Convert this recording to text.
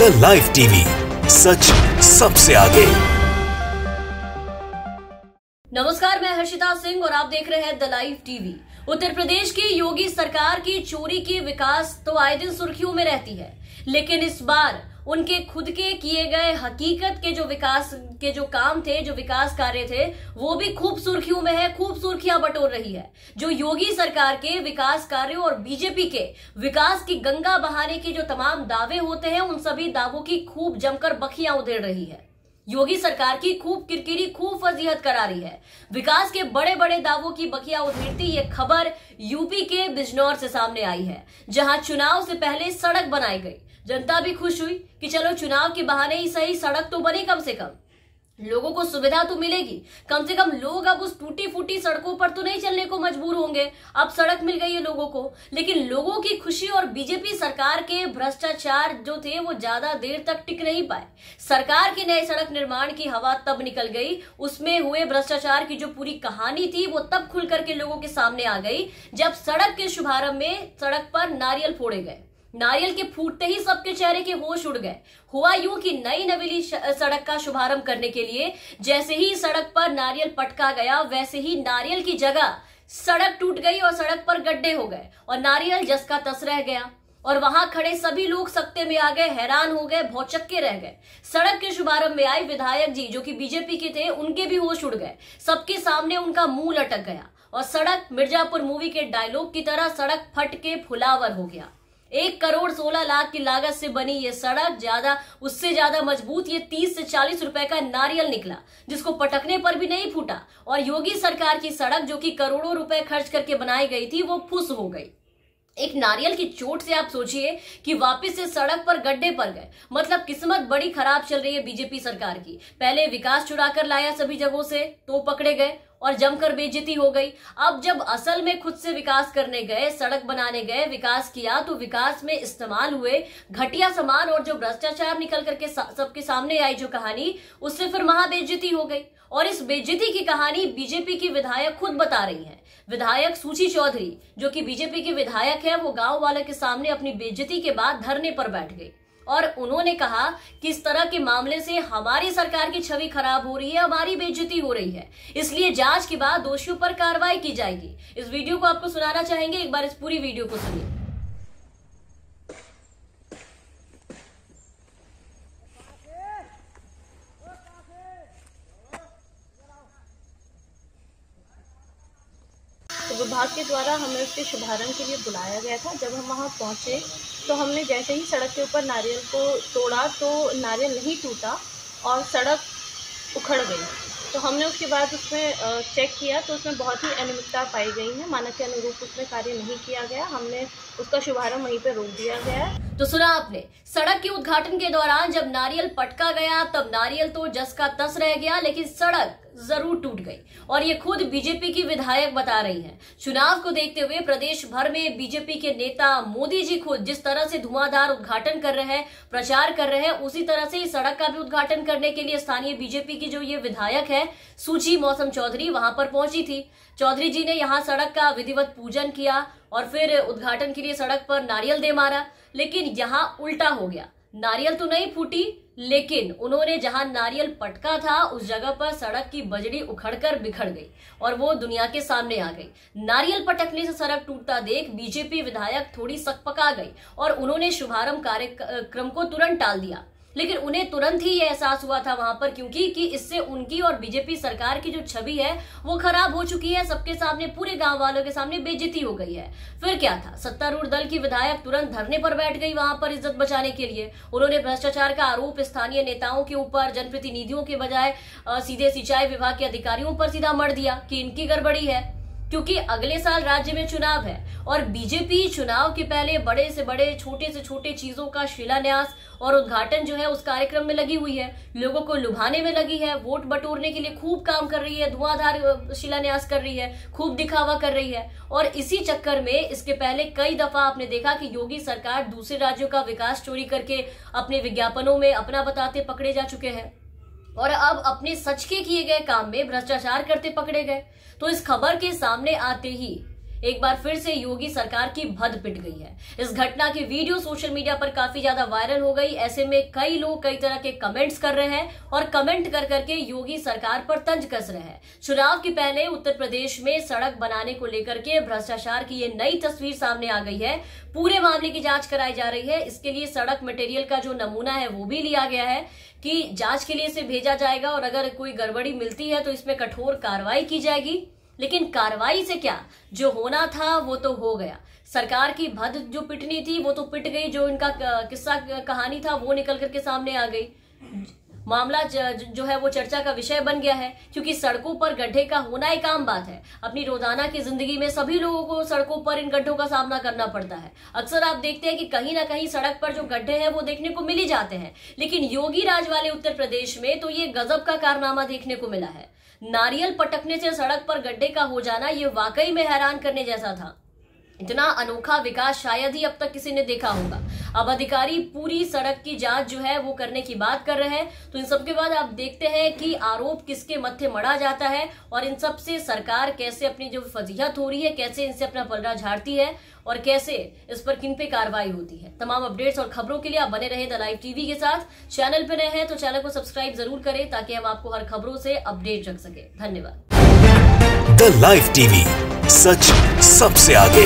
The live TV, सच सबसे आगे। नमस्कार, मैं हर्षिता सिंह और आप देख रहे हैं the live TV. Uttar Pradesh की योगी सरकार की चोरी की विकास तो आए दिन सुर्खियों में रहती है, लेकिन इस बार उनके खुद के किए गए हकीकत के जो विकास के जो काम थे, जो विकास कार्य थे, वो भी खूब सुर्खियों में है, खूब सुर्खियां बटोर रही है। जो योगी सरकार के विकास कार्यों और बीजेपी के विकास की गंगा बहाने के जो तमाम दावे होते हैं, उन सभी दावों की खूब जमकर बखियां उधेड़ रही है। योगी सरकार की खूब किरकिरी, खूब फजीहत करा रही है। विकास के बड़े बड़े दावों की बखिया उधेड़ती ये खबर यूपी के बिजनौर से सामने आई है, जहां चुनाव से पहले सड़क बनाई गई। जनता भी खुश हुई कि चलो चुनाव के बहाने ही सही सड़क तो बने, कम से कम लोगों को सुविधा तो मिलेगी। कम से कम लोग अब उस टूटी फूटी सड़कों पर तो नहीं चलने को मजबूर होंगे। अब सड़क मिल गई है लोगों को। लेकिन लोगों की खुशी और बीजेपी सरकार के भ्रष्टाचार जो थे वो ज्यादा देर तक टिक नहीं पाए। सरकार के नए सड़क निर्माण की हवा तब निकल गई, उसमें हुए भ्रष्टाचार की जो पूरी कहानी थी वो तब खुल करके लोगों के सामने आ गई, जब सड़क के शुभारंभ में सड़क पर नारियल फोड़े गए। नारियल के फूटते ही सबके चेहरे के होश उड़ गए। हुआ यूं कि नई नवेली सड़क का शुभारंभ करने के लिए जैसे ही सड़क पर नारियल पटका गया, वैसे ही नारियल की जगह सड़क टूट गई और सड़क पर गड्ढे हो गए और नारियल जस का तस रह गया। और वहां खड़े सभी लोग सकते में आ गए, हैरान हो गए, भौचक्के रह गए। सड़क के शुभारंभ में आए विधायक जी, जो कि बीजेपी के थे, उनके भी होश उड़ गए। सबके सामने उनका मुंह लटक गया और सड़क मिर्जापुर मूवी के डायलॉग की तरह सड़क फट के फुलावर हो गया। 1,16,00,000 की लागत से बनी ये सड़क उससे ज्यादा मजबूत ये 30 से 40 रुपए का नारियल निकला, जिसको पटकने पर भी नहीं फूटा। और योगी सरकार की सड़क, जो कि करोड़ों रुपए खर्च करके बनाई गई थी, वो फुस हो गई। एक नारियल की चोट से आप सोचिए कि वापस से सड़क पर गड्ढे पड़ गए। मतलब किस्मत बड़ी खराब चल रही है बीजेपी सरकार की। पहले विकास चुरा कर लाया सभी जगहों से, तो पकड़े गए और जमकर बेइज्जती हो गई। अब जब असल में खुद से विकास करने गए, सड़क बनाने गए, विकास किया, तो विकास में इस्तेमाल हुए घटिया सामान और जो भ्रष्टाचार निकल करके सबके सामने आई जो कहानी, उससे फिर महा बेइज्जती हो गई। और इस बेइज्जती की कहानी बीजेपी की विधायक खुद बता रही हैं। विधायक सूची चौधरी, जो कि बीजेपी की विधायक है, वो गांव वालों के सामने अपनी बेइज्जती के बाद धरने पर बैठ गई और उन्होंने कहा कि इस तरह के मामले से हमारी सरकार की छवि खराब हो रही है, हमारी बेइज्जती हो रही है, इसलिए जांच के बाद दोषियों पर कार्रवाई की जाएगी। इस वीडियो को आपको सुनाना चाहेंगे, एक बार इस पूरी वीडियो को सुनिए। तो विभाग के द्वारा हमें उसके शुभारंभ के लिए बुलाया गया था। जब हम वहाँ पहुँचे तो हमने जैसे ही सड़क के ऊपर नारियल को तोड़ा तो नारियल नहीं टूटा और सड़क उखड़ गई। तो हमने उसके बाद उसमें चेक किया तो उसमें बहुत ही अनियमितता पाई गई है। मानक के अनुरूप उसमें कार्य नहीं किया गया। हमने उसका शुभारंभ वहीं पे रोक दिया गया है। तो सुना आपने, सड़क के उद्घाटन के दौरान जब नारियल पटका गया तब नारियल तो जस का तस रह गया, लेकिन सड़क जरूर टूट गई। और ये खुद बीजेपी की विधायक बता रही हैं। चुनाव को देखते हुए प्रदेश भर में बीजेपी के नेता, मोदी जी खुद जिस तरह से धुआंधार उद्घाटन कर रहे हैं, प्रचार कर रहे हैं, उसी तरह से इस सड़क का भी उद्घाटन करने के लिए स्थानीय बीजेपी की जो ये विधायक है सूची मौसम चौधरी, वहां पर पहुंची थी। चौधरी जी ने यहाँ सड़क का विधिवत पूजन किया और फिर उद्घाटन के लिए सड़क पर नारियल दे मारा। लेकिन यहाँ उल्टा हो गया, नारियल तो नहीं फूटी, लेकिन उन्होंने जहां नारियल पटका था उस जगह पर सड़क की बजड़ी उखड़कर बिखर गई और वो दुनिया के सामने आ गई। नारियल पटकने से सड़क टूटता देख बीजेपी विधायक थोड़ी सकपका गई और उन्होंने शुभारंभ कार्यक्रम को तुरंत टाल दिया। लेकिन उन्हें तुरंत ही ये एहसास हुआ था वहां पर, क्योंकि कि इससे उनकी और बीजेपी सरकार की जो छवि है वो खराब हो चुकी है। सबके सामने, पूरे गांव वालों के सामने बेइज्जती हो गई है। फिर क्या था, सत्तारूढ़ दल की विधायक तुरंत धरने पर बैठ गई वहां पर इज्जत बचाने के लिए। उन्होंने भ्रष्टाचार का आरोप स्थानीय नेताओं के ऊपर, जनप्रतिनिधियों के बजाय सीधे सिंचाई विभाग के अधिकारियों पर सीधा मढ़ दिया कि इनकी गड़बड़ी है, क्योंकि अगले साल राज्य में चुनाव है और बीजेपी चुनाव के पहले बड़े से बड़े, छोटे से छोटे चीजों का शिलान्यास और उद्घाटन जो है उस कार्यक्रम में लगी हुई है। लोगों को लुभाने में लगी है, वोट बटोरने के लिए खूब काम कर रही है, धुआंधार शिलान्यास कर रही है, खूब दिखावा कर रही है। और इसी चक्कर में इसके पहले कई दफा आपने देखा कि योगी सरकार दूसरे राज्यों का विकास चोरी करके अपने विज्ञापनों में अपना बताते पकड़े जा चुके हैं और अब अपने सच के किए गए काम में भ्रष्टाचार करते पकड़े गए। तो इस खबर के सामने आते ही एक बार फिर से योगी सरकार की भद पिट गई है। इस घटना की वीडियो सोशल मीडिया पर काफी ज्यादा वायरल हो गई। ऐसे में कई लोग कई तरह के कमेंट्स कर रहे हैं और कमेंट कर करके योगी सरकार पर तंज कस रहे हैं। चुनाव के पहले उत्तर प्रदेश में सड़क बनाने को लेकर के भ्रष्टाचार की ये नई तस्वीर सामने आ गई है। पूरे मामले की जांच कराई जा रही है। इसके लिए सड़क मटेरियल का जो नमूना है वो भी लिया गया है कि जांच के लिए इसे भेजा जाएगा और अगर कोई गड़बड़ी मिलती है तो इसमें कठोर कार्रवाई की जाएगी। लेकिन कार्रवाई से क्या, जो होना था वो तो हो गया। सरकार की भद जो पिटनी थी वो तो पिट गई, जो इनका किस्सा कहानी था वो निकल करके सामने आ गई। मामला जो है वो चर्चा का विषय बन गया है, क्योंकि सड़कों पर गड्ढे का होना एक आम बात है। अपनी रोजाना की जिंदगी में सभी लोगों को सड़कों पर इन गड्ढों का सामना करना पड़ता है। अक्सर आप देखते हैं कि कहीं ना कहीं सड़क पर जो गड्ढे हैं वो देखने को मिल ही जाते हैं। लेकिन योगी राज वाले उत्तर प्रदेश में तो ये गजब का कारनामा देखने को मिला है। नारियल पटकने से सड़क पर गड्ढे का हो जाना ये वाकई में हैरान करने जैसा था। इतना अनोखा विकास शायद ही अब तक किसी ने देखा होगा। अब अधिकारी पूरी सड़क की जांच जो है वो करने की बात कर रहे हैं। तो इन सब के बाद आप देखते हैं कि आरोप किसके मत्थे मढ़ा जाता है और इन सब से सरकार कैसे अपनी जो फजीहत हो रही है, कैसे इनसे अपना पलड़ा झाड़ती है और कैसे इस पर किन पे कार्रवाई होती है। तमाम अपडेट्स और खबरों के लिए आप बने रहे द लाइव टीवी के साथ। चैनल पे नए हैं तो चैनल को सब्सक्राइब जरूर करें ताकि हम आपको हर खबरों से अपडेट रख सके। धन्यवाद। द लाइव टीवी, सच सबसे आगे।